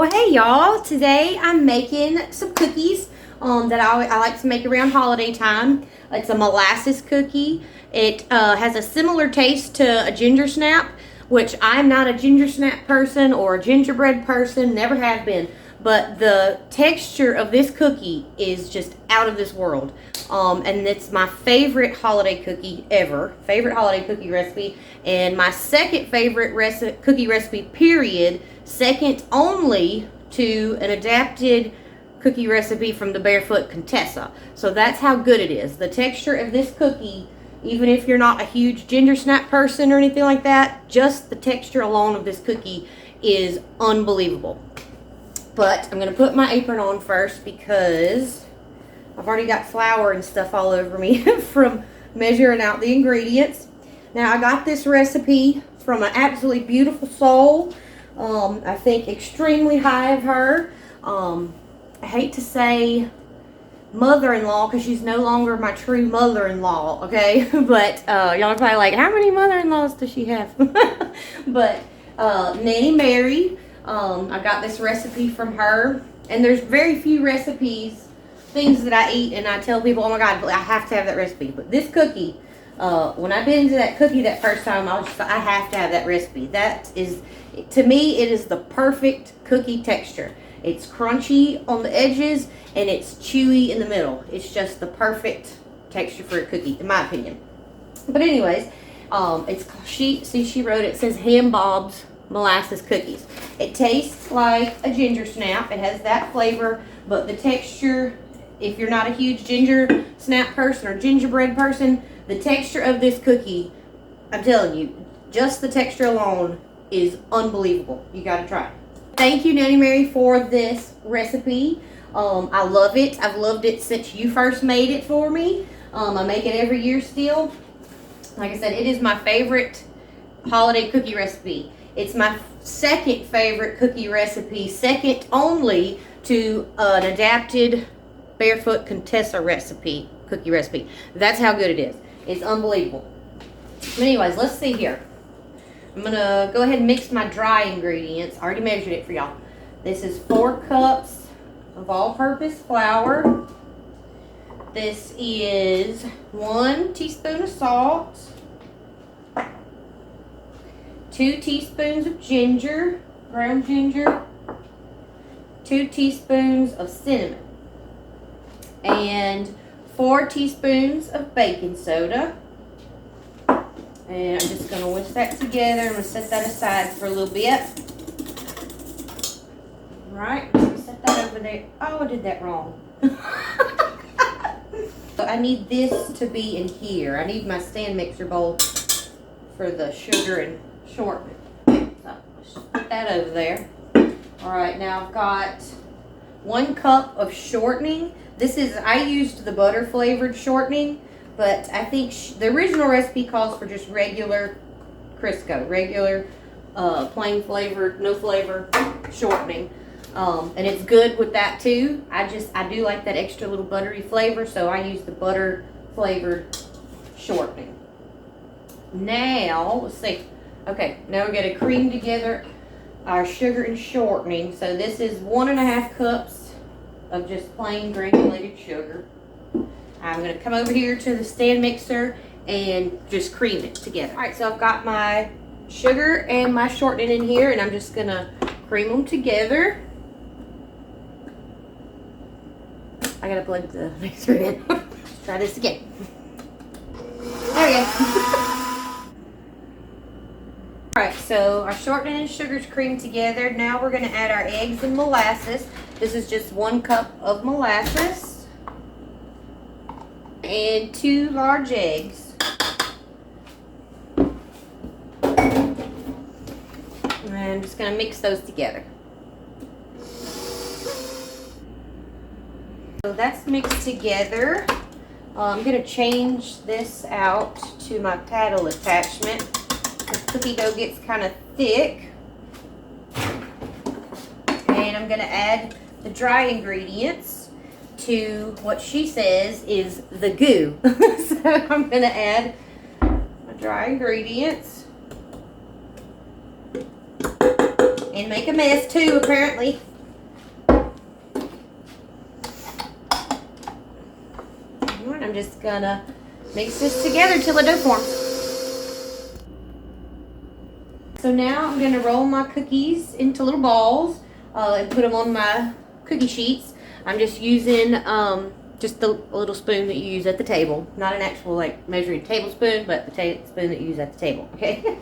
Well, hey y'all, today I'm making some cookies that I like to make around holiday time. It's a molasses cookie. It has a similar taste to a ginger snap, which I'm not a ginger snap person or a gingerbread person, never have been. But the texture of this cookie is just out of this world. And it's my favorite holiday cookie ever. Favorite holiday cookie recipe. And my second favorite cookie recipe, period. Second only to an adapted cookie recipe from the Barefoot Contessa. So that's how good it is. The texture of this cookie, even if you're not a huge ginger snap person or anything like that, just the texture alone of this cookie is unbelievable. But I'm going to put my apron on first because I've already got flour and stuff all over me from measuring out the ingredients. Now, I got this recipe from an absolutely beautiful soul. I think extremely high of her. I hate to say mother-in-law because she's no longer my true mother-in-law, okay? But y'all are probably like, how many mother-in-laws does she have? But Nanny Mary, I got this recipe from her. And there's very few recipes, things that I eat, and I tell people, oh my God, I have to have that recipe. But this cookie, when I bit into that cookie that first time, I was just like, I have to have that recipe. That is, to me, it is the perfect cookie texture. It's crunchy on the edges, and it's chewy in the middle. It's just the perfect texture for a cookie, in my opinion. But anyways, she wrote it says Ham Bob's molasses cookies. It tastes like a ginger snap. It has that flavor, but the texture, if you're not a huge ginger snap person or gingerbread person, the texture of this cookie, I'm telling you, just the texture alone is unbelievable. You gotta try it. Thank you, Nanny Mary, for this recipe. I love it. I've loved it since you first made it for me. I make it every year still. Like I said, it is my favorite holiday cookie recipe. It's my second favorite cookie recipe, second only to an adapted Barefoot Contessa cookie recipe. That's how good it is. It's unbelievable. But anyways, let's see here. I'm going to go ahead and mix my dry ingredients. I already measured it for y'all. This is 4 cups of all-purpose flour. This is 1 teaspoon of salt. 2 teaspoons of ginger, ground ginger. 2 teaspoons of cinnamon. And 4 teaspoons of baking soda. And I'm just going to whisk that together. I'm going to set that aside for a little bit. Alright, set that over there. Oh, I did that wrong. So I need this to be in here. I need my stand mixer bowl for the sugar and shortening. So let's just put that over there. Alright, now I've got 1 cup of shortening. I used the butter flavored shortening, but I think the original recipe calls for just regular Crisco, regular plain flavored, no flavor shortening. And it's good with that too. I do like that extra little buttery flavor, so I use the butter flavored shortening. Now, let's see. Okay, now we're going to cream together our sugar and shortening. So this is 1.5 cups of just plain granulated sugar. I'm going to come over here to the stand mixer and just cream it together. Alright, so I've got my sugar and my shortening in here, and I'm just going to cream them together. I got to plug the mixer in. Let's try this again. There we go. Alright, so our shortening and sugar's creamed together. Now we're going to add our eggs and molasses. This is just 1 cup of molasses and 2 large eggs. And I'm just going to mix those together. So that's mixed together. I'm going to change this out to my paddle attachment. The cookie dough gets kind of thick. And I'm going to add the dry ingredients to what she says is the goo. So I'm going to add my dry ingredients. And make a mess too, apparently. I'm just gonna mix this together till the dough forms. So now I'm gonna roll my cookies into little balls and put them on my cookie sheets. I'm just using just the little spoon that you use at the table, not an actual like measuring tablespoon, but the spoon that you use at the table. Okay,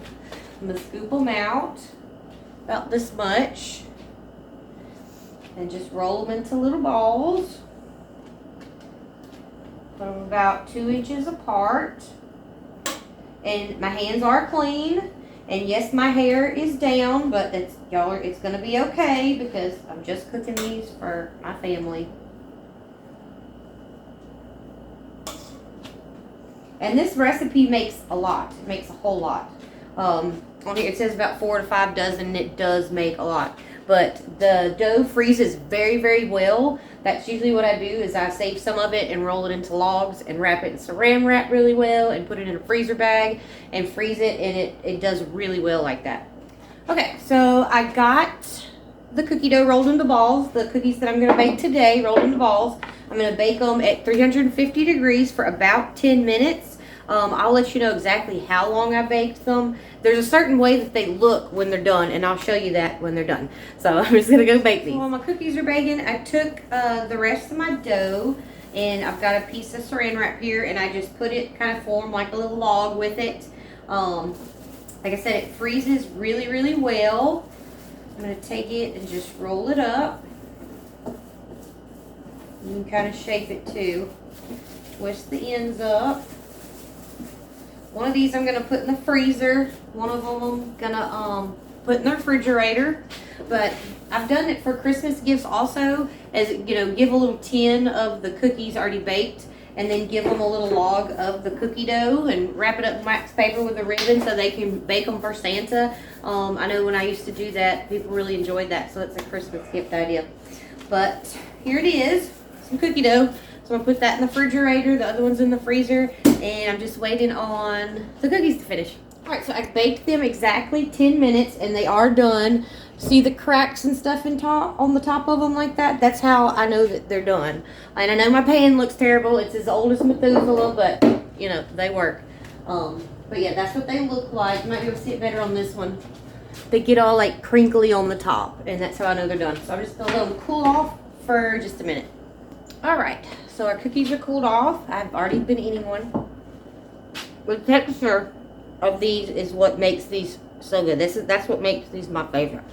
I'm gonna scoop them out about this much and just roll them into little balls. Put them about 2 inches apart. And my hands are clean. And yes, my hair is down, but it's gonna be okay because I'm just cooking these for my family. And this recipe makes a lot. It makes a whole lot. On here it says about 4 to 5 dozen, and it does make a lot. But the dough freezes very, very well. That's usually what I do is I save some of it and roll it into logs and wrap it in saran wrap really well and put it in a freezer bag and freeze it, and it does really well like that. Okay, so I got the cookie dough rolled into balls. The cookies that I'm going to bake today rolled into balls. I'm going to bake them at 350 degrees for about 10 minutes. I'll let you know exactly how long I baked them. There's a certain way that they look when they're done, and I'll show you that when they're done. So I'm just gonna go bake these. While my cookies are baking, I took the rest of my dough, and I've got a piece of saran wrap here, and I just put it kind of form like a little log with it. Like I said, it freezes really, really well. I'm gonna take it and just roll it up. You can kind of shape it too. Twist the ends up. One of these I'm gonna put in the freezer. One of them I'm gonna put in the refrigerator. But I've done it for Christmas gifts also, as you know, give a little tin of the cookies already baked, and then give them a little log of the cookie dough and wrap it up in wax paper with a ribbon so they can bake them for Santa. I know when I used to do that, people really enjoyed that, so it's a Christmas gift idea. But here it is, some cookie dough. So I'm gonna put that in the refrigerator, the other one's in the freezer, and I'm just waiting on the cookies to finish. All right, so I baked them exactly 10 minutes and they are done. See the cracks and stuff on the top of them like that? That's how I know that they're done. And I know my pan looks terrible. It's as old as Methuselah, but you know, they work. But yeah, that's what they look like. You might be able to see it better on this one. They get all like crinkly on the top, and that's how I know they're done. So I'm just gonna let them cool off for just a minute. All right, so our cookies are cooled off. I've already been eating one. The texture of these is what makes these so good. That's what makes these my favorite.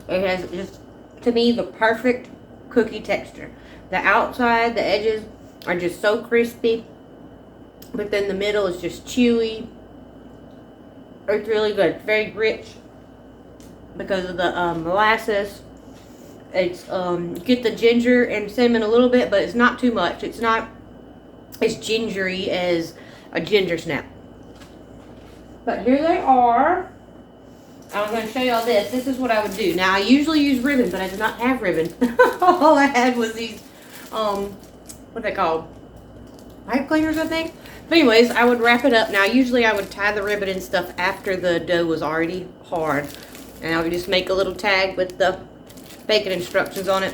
It has just, to me, the perfect cookie texture. The outside, the edges are just so crispy, but then the middle is just chewy. It's really good. It's very rich because of the molasses. It's get the ginger and cinnamon a little bit, but it's not too much. It's not as gingery as a ginger snap. But here they are. I was going to show y'all this. This is what I would do. Now I usually use ribbon, but I did not have ribbon. All I had was these what are they called? Pipe cleaners, I think. But anyways, I would wrap it up. Now usually I would tie the ribbon and stuff after the dough was already hard, and I would just make a little tag with the baking instructions on it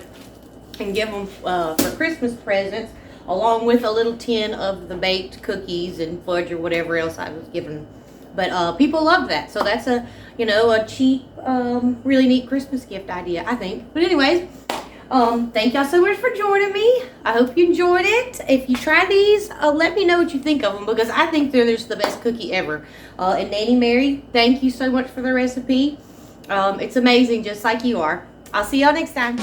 and give them for Christmas presents, along with a little tin of the baked cookies and fudge or whatever else I was given. But people love that, so that's a cheap, really neat Christmas gift idea, I think. But anyways, thank y'all so much for joining me. I hope you enjoyed it. If you try these, let me know what you think of them, because I think they're just the best cookie ever. And Nanny Mary, thank you so much for the recipe. It's amazing, just like you are. I'll see y'all next time.